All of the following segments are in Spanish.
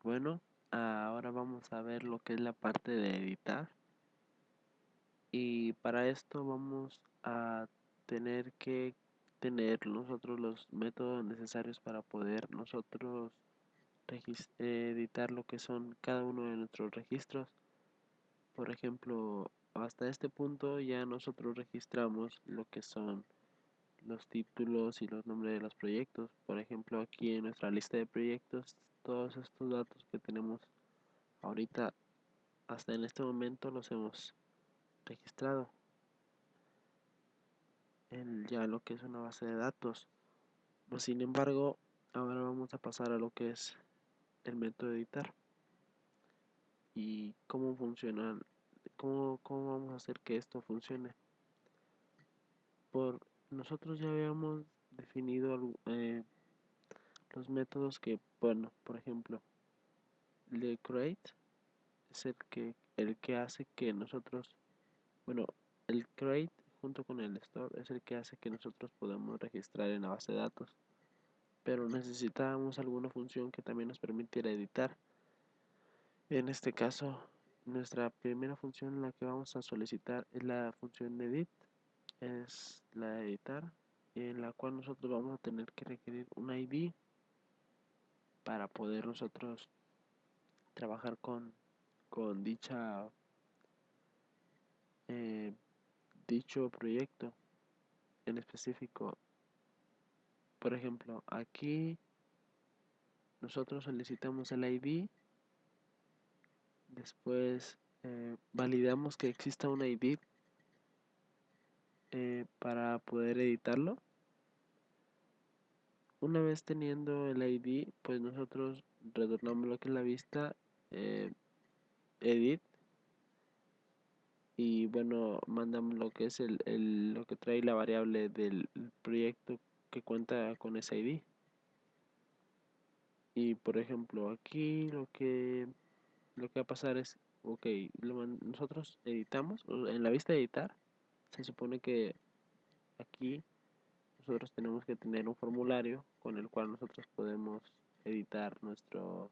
Bueno, ahora vamos a ver lo que es la parte de editar y para esto vamos a tener que tener nosotros los métodos necesarios para poder nosotros editar lo que son cada uno de nuestros registros. Por ejemplo, hasta este punto ya nosotros registramos lo que son los títulos y los nombres de los proyectos. Por ejemplo, aquí en nuestra lista de proyectos, todos estos datos que tenemos ahorita hasta en este momento los hemos registrado en ya lo que es una base de datos. Pues, sin embargo, ahora vamos a pasar a lo que es el método de editar y cómo funciona, cómo vamos a hacer que esto funcione. Por nosotros ya habíamos definido los métodos que, bueno, por ejemplo, el create es el que hace que nosotros, bueno, el create junto con el store es el que hace que nosotros podamos registrar en la base de datos, pero necesitábamos alguna función que también nos permitiera editar. En este caso, nuestra primera función en la que vamos a solicitar es la función edit, es la de editar, en la cual nosotros vamos a tener que requerir un ID para poder nosotros trabajar con eh, dicho proyecto en específico. Por ejemplo, aquí nosotros solicitamos el ID, después validamos que exista un ID para poder editarlo. Una vez teniendo el ID, pues nosotros retornamos lo que es la vista eh, edit y bueno, mandamos lo que es lo que trae la variable del proyecto que cuenta con ese ID. Y por ejemplo, aquí lo que va a pasar es, ok, nosotros editamos, en la vista de editar, se supone que aquí nosotros tenemos que tener un formulario con el cual nosotros podemos editar nuestro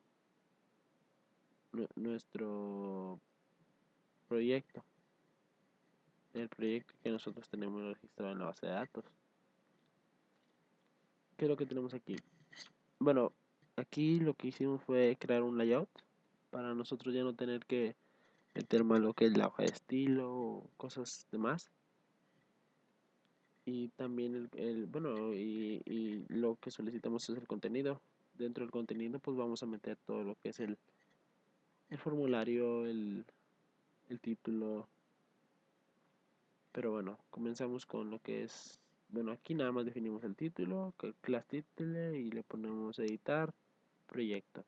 proyecto, el proyecto que nosotros tenemos registrado en la base de datos. ¿Qué es lo que tenemos aquí? Bueno, aquí lo que hicimos fue crear un layout para nosotros ya no tener que meter más lo que es la hoja de estilo o cosas demás. Y también bueno, y lo que solicitamos es el contenido. Dentro del contenido pues vamos a meter todo lo que es el formulario, el título. Pero bueno, comenzamos con lo que es, bueno, aquí nada más definimos el título, que class title y le ponemos editar proyecto.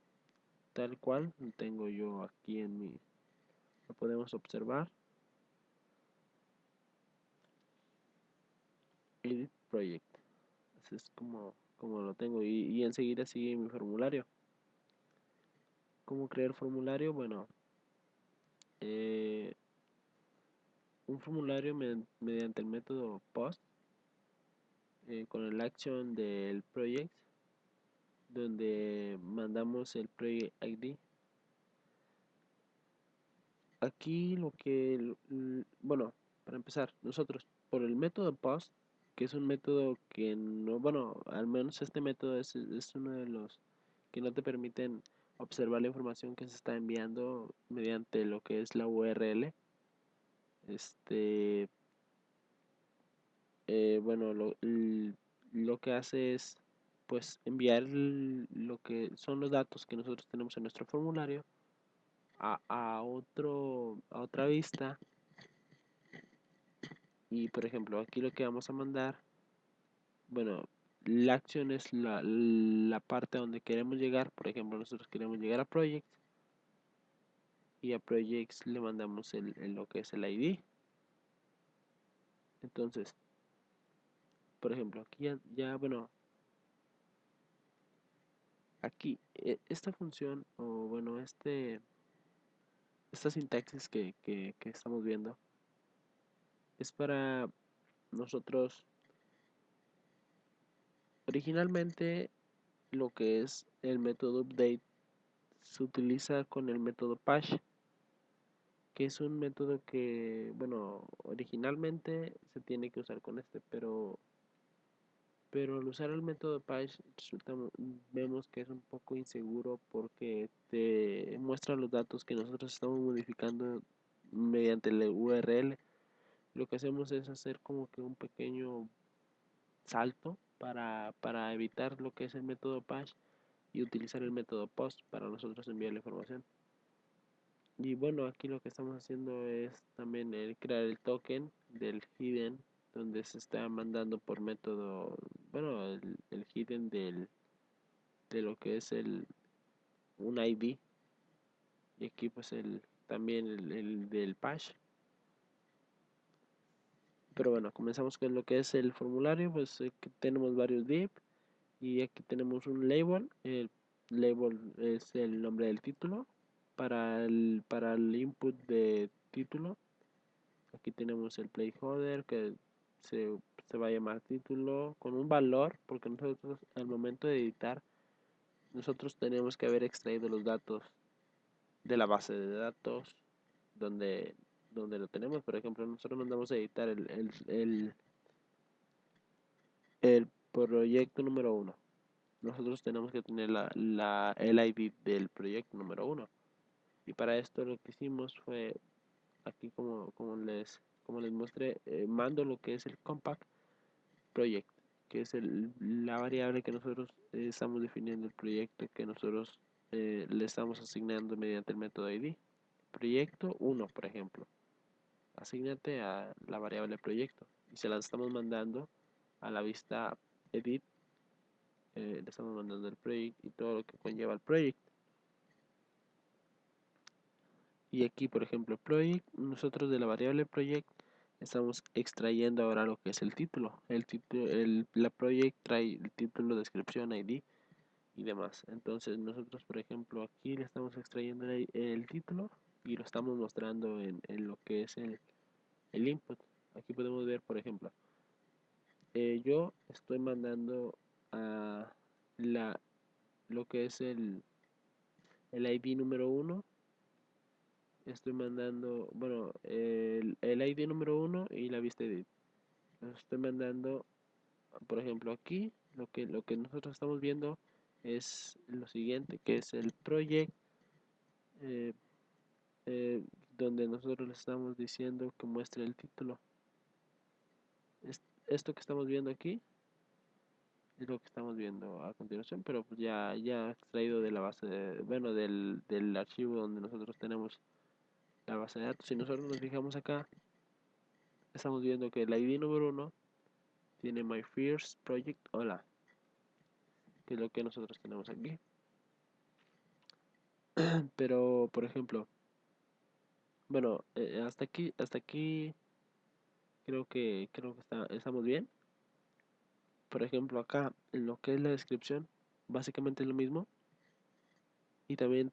Tal cual lo tengo yo aquí lo podemos observar, edit project. Así es como lo tengo y enseguida sigue mi formulario. ¿Cómo crear formulario? Bueno, eh, un formulario mediante el método post con el action del project donde mandamos el project ID. Aquí bueno, para empezar, nosotros por el método post, que es un método que no, bueno, al menos este método es uno de los que no te permiten observar la información que se está enviando mediante lo que es la URL. Este, bueno, lo que hace es pues enviar lo que son los datos que nosotros tenemos en nuestro formulario a otra vista. Y por ejemplo, aquí lo que vamos a mandar, bueno, la acción es la parte donde queremos llegar. Por ejemplo, nosotros queremos llegar a Projects y a Projects le mandamos lo que es el ID. Entonces, por ejemplo, aquí bueno, aquí esta función o bueno, esta sintaxis que estamos viendo es para nosotros originalmente lo que es el método update se utiliza con el método Pash, que es un método que, bueno, originalmente se tiene que usar con este, pero al usar el método Pash vemos que es un poco inseguro porque te muestra los datos que nosotros estamos modificando mediante el URL. Lo que hacemos es hacer como que un pequeño salto para evitar lo que es el método Pash y utilizar el método POST para nosotros enviar la información. Y bueno, aquí lo que estamos haciendo es también crear el token del hidden, donde se está mandando por método, bueno, el hidden de lo que es un ID, y aquí pues también el del Pash. Pero bueno, comenzamos con lo que es el formulario. Pues aquí tenemos varios div y aquí tenemos un label. El label es el nombre del título para el input de título. Aquí tenemos el placeholder que se, se va a llamar título con un valor, porque nosotros al momento de editar nosotros tenemos que haber extraído los datos de la base de datos donde, donde lo tenemos. Por ejemplo, nosotros mandamos a editar el proyecto número uno. Nosotros tenemos que tener el ID del proyecto número uno. Y para esto lo que hicimos fue, aquí como les mostré, mando lo que es el compact project, que es la variable que nosotros estamos definiendo el proyecto que nosotros le estamos asignando mediante el método ID. Proyecto uno, por ejemplo. Asígnate a la variable proyecto y se la estamos mandando a la vista edit. Le estamos mandando el project y todo lo que conlleva el project. Y aquí, por ejemplo, project, nosotros de la variable project estamos extrayendo ahora lo que es el título. La project trae el título, descripción, ID y demás. Entonces nosotros, por ejemplo, aquí le estamos extrayendo el título y lo estamos mostrando en lo que es el input. Aquí podemos ver, por ejemplo, yo estoy mandando a lo que es el ID número uno. Estoy mandando, bueno, el ID número uno y la vista edit. Estoy mandando, por ejemplo, aquí lo que nosotros estamos viendo es lo siguiente, que es el project, eh, eh, donde nosotros le estamos diciendo que muestre el título. Esto que estamos viendo aquí es lo que estamos viendo a continuación, pero pues ya extraído de la base bueno, del archivo donde nosotros tenemos la base de datos. Si nosotros nos fijamos acá, estamos viendo que el ID número uno tiene My First Project Hola, que es lo que nosotros tenemos aquí. Pero, por ejemplo, bueno, hasta aquí creo que estamos bien. Por ejemplo, acá en lo que es la descripción, básicamente es lo mismo. Y también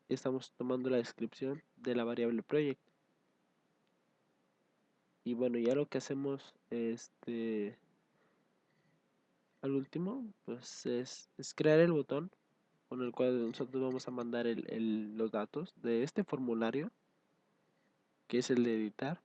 estamos tomando la descripción de la variable project. Y bueno, ya lo que hacemos, al último, pues es crear el botón con el cual nosotros vamos a mandar los datos de este formulario, que es el de editar,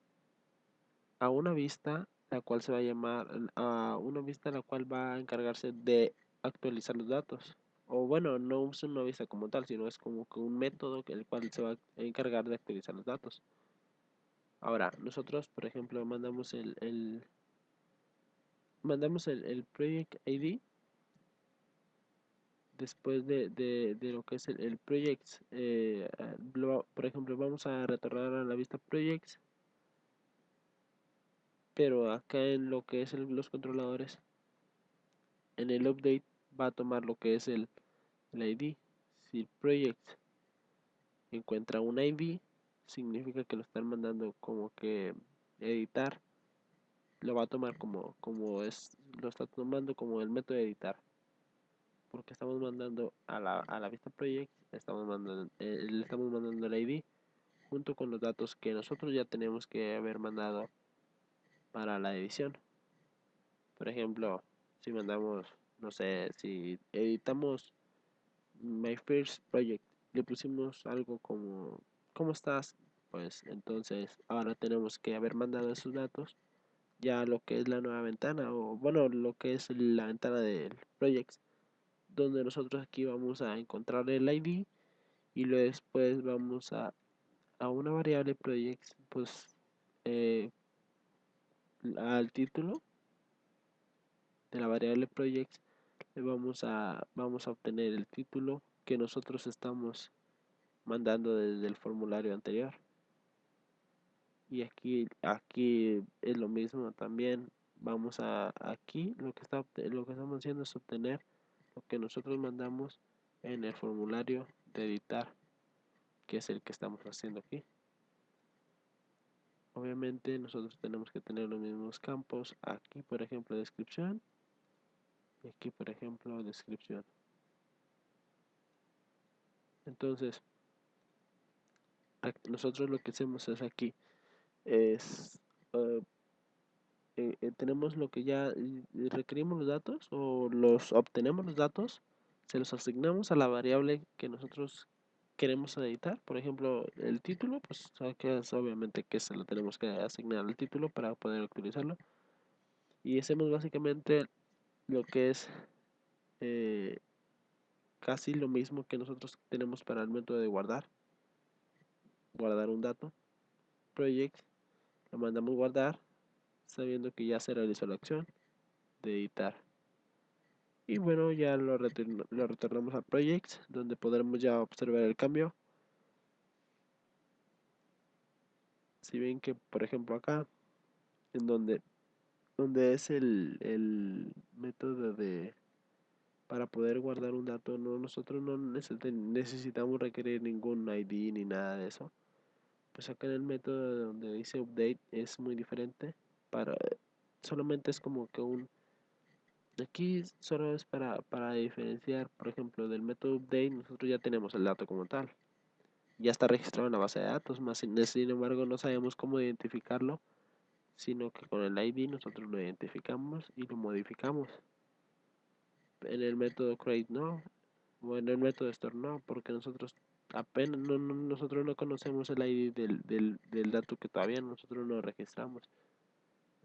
a una vista, la cual se va a llamar, a una vista la cual va a encargarse de actualizar los datos. O bueno, no es una vista como tal, sino es como que un método el cual se va a encargar de actualizar los datos. Ahora, nosotros, por ejemplo, mandamos el project ID después de lo que es el projects. Por ejemplo, vamos a retornar a la vista projects, pero acá en lo que es los controladores, en el update va a tomar lo que es el ID. Si el project encuentra un ID, significa que lo están mandando como que editar. Lo va a tomar lo está tomando como el método de editar. Porque estamos mandando a la vista project, le estamos mandando el ID junto con los datos que nosotros ya tenemos que haber mandado para la edición. Por ejemplo, si mandamos, no sé, si editamos my first project, le pusimos algo como ¿cómo estás? Pues entonces ahora tenemos que haber mandado esos datos ya a lo que es la nueva ventana o bueno, lo que es la ventana del project, donde nosotros aquí vamos a encontrar el ID y luego después vamos a una variable project, pues eh, al título de la variable project vamos a obtener el título que nosotros estamos mandando desde el formulario anterior. Y aquí es lo mismo también. Vamos a aquí lo que estamos haciendo es obtener lo que nosotros mandamos en el formulario de editar, que es el que estamos haciendo aquí. Obviamente nosotros tenemos que tener los mismos campos aquí, por ejemplo, descripción, y aquí, por ejemplo, descripción. Entonces, nosotros lo que hacemos es aquí es eh, tenemos lo que ya requerimos los datos o los obtenemos los datos, se los asignamos a la variable que nosotros queremos editar. Por ejemplo, el título, pues que es obviamente que se lo tenemos que asignar al título para poder utilizarlo. Y hacemos básicamente lo que es eh, casi lo mismo que nosotros tenemos para el método de guardar un dato, project, lo mandamos guardar, sabiendo que ya se realizó la acción de editar. Y bueno, ya lo retornamos a projects, donde podremos ya observar el cambio. Si ven que, por ejemplo, acá, en donde es el método para poder guardar un dato, nosotros no necesitamos requerir ningún ID ni nada de eso. Pues acá en el método donde dice update es muy diferente. Para, solamente es como que aquí solo es para diferenciar, por ejemplo, del método update, nosotros ya tenemos el dato como tal. Ya está registrado en la base de datos, más sin embargo no sabemos cómo identificarlo, sino que con el ID nosotros lo identificamos y lo modificamos. En el método create no, o en el método store no, porque nosotros apenas nosotros no conocemos el ID del dato que todavía nosotros no registramos.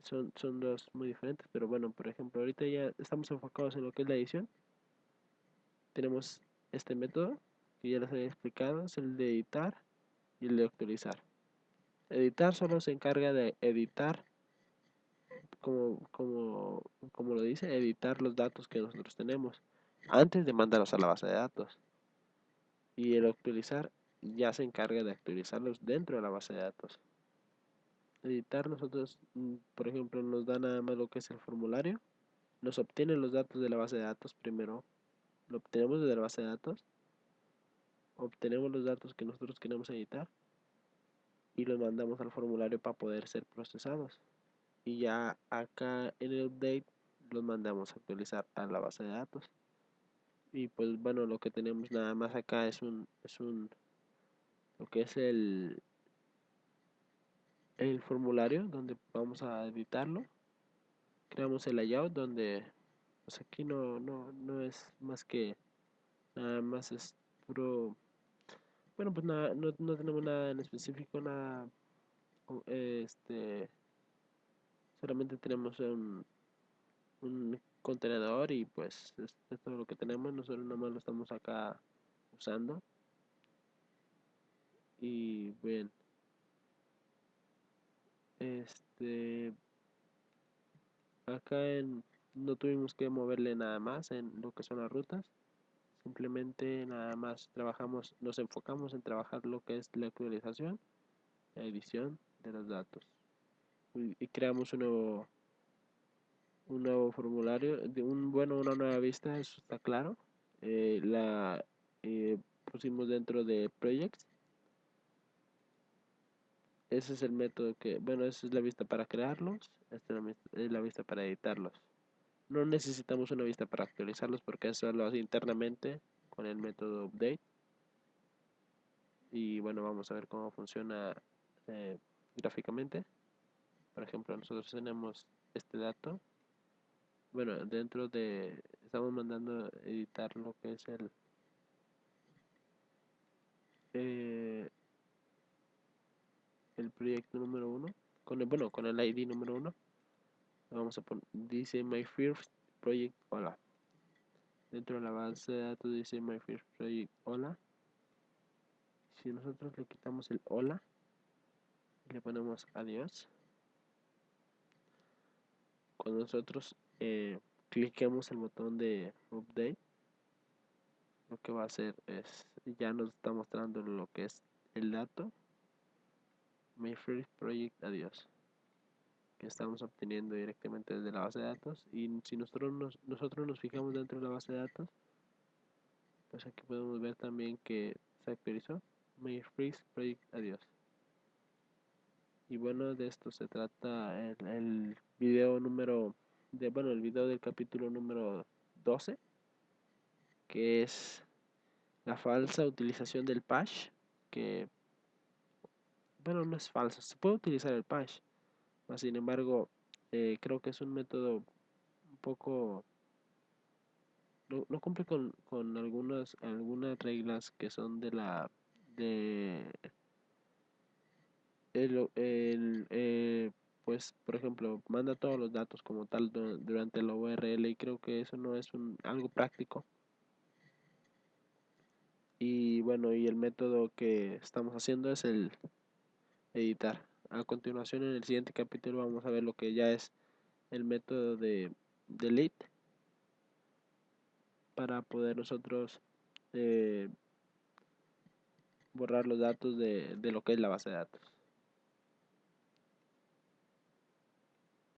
Son dos muy diferentes, pero bueno, por ejemplo, ahorita ya estamos enfocados en lo que es la edición. Tenemos este método que ya les había explicado, es el de editar y el de actualizar. Editar solo se encarga de editar, como lo dice, editar los datos que nosotros tenemos antes de mandarlos a la base de datos. Y el actualizar ya se encarga de actualizarlos dentro de la base de datos. Editar nosotros, por ejemplo, nos da nada más lo que es el formulario. Nos obtiene los datos de la base de datos primero. Lo obtenemos desde la base de datos. Obtenemos los datos que nosotros queremos editar y los mandamos al formulario para poder ser procesados. Y ya acá en el update los mandamos a actualizar a la base de datos. Y pues bueno, lo que tenemos nada más acá lo que es el formulario donde vamos a editarlo. Creamos el layout donde pues aquí no es más que nada más es puro, bueno pues nada, no tenemos nada en específico, nada, solamente tenemos un contenedor y pues es todo lo que tenemos, nosotros nomás lo estamos acá usando. Y bien, este acá no tuvimos que moverle nada más en lo que son las rutas, simplemente nada más nos enfocamos en trabajar lo que es la actualización, la edición de los datos y creamos un nuevo formulario, una nueva vista, eso está claro. La pusimos dentro de projects. Ese es el método bueno, esa es la vista para crearlos, esta es la vista para editarlos. No necesitamos una vista para actualizarlos porque eso lo hace internamente con el método update. Y bueno, vamos a ver cómo funciona eh, gráficamente. Por ejemplo, nosotros tenemos este dato. Bueno, estamos mandando editar lo que es el proyecto número uno, con el ID número uno. Vamos a poner, dice my first project hola. Dentro de la base de datos dice my first project hola. Si nosotros le quitamos el hola y le ponemos adiós, cuando nosotros cliquemos el botón de update, lo que va a hacer es, ya nos está mostrando lo que es el dato my first project adiós, que estamos obteniendo directamente desde la base de datos. Y si nosotros nos fijamos dentro de la base de datos, pues aquí podemos ver también que se actualizó my first project adiós. Y bueno, de esto se trata el video el video del capítulo número 12, que es la falsa utilización del patch, que bueno, no es falso, se puede utilizar el patch, sin embargo, creo que es un método un poco, no cumple con algunas reglas que son de pues, por ejemplo, manda todos los datos como tal durante la URL, y creo que eso no es algo práctico. Y bueno, y el método que estamos haciendo es el editar. A continuación, en el siguiente capítulo vamos a ver lo que ya es el método de delete, para poder nosotros borrar los datos de lo que es la base de datos.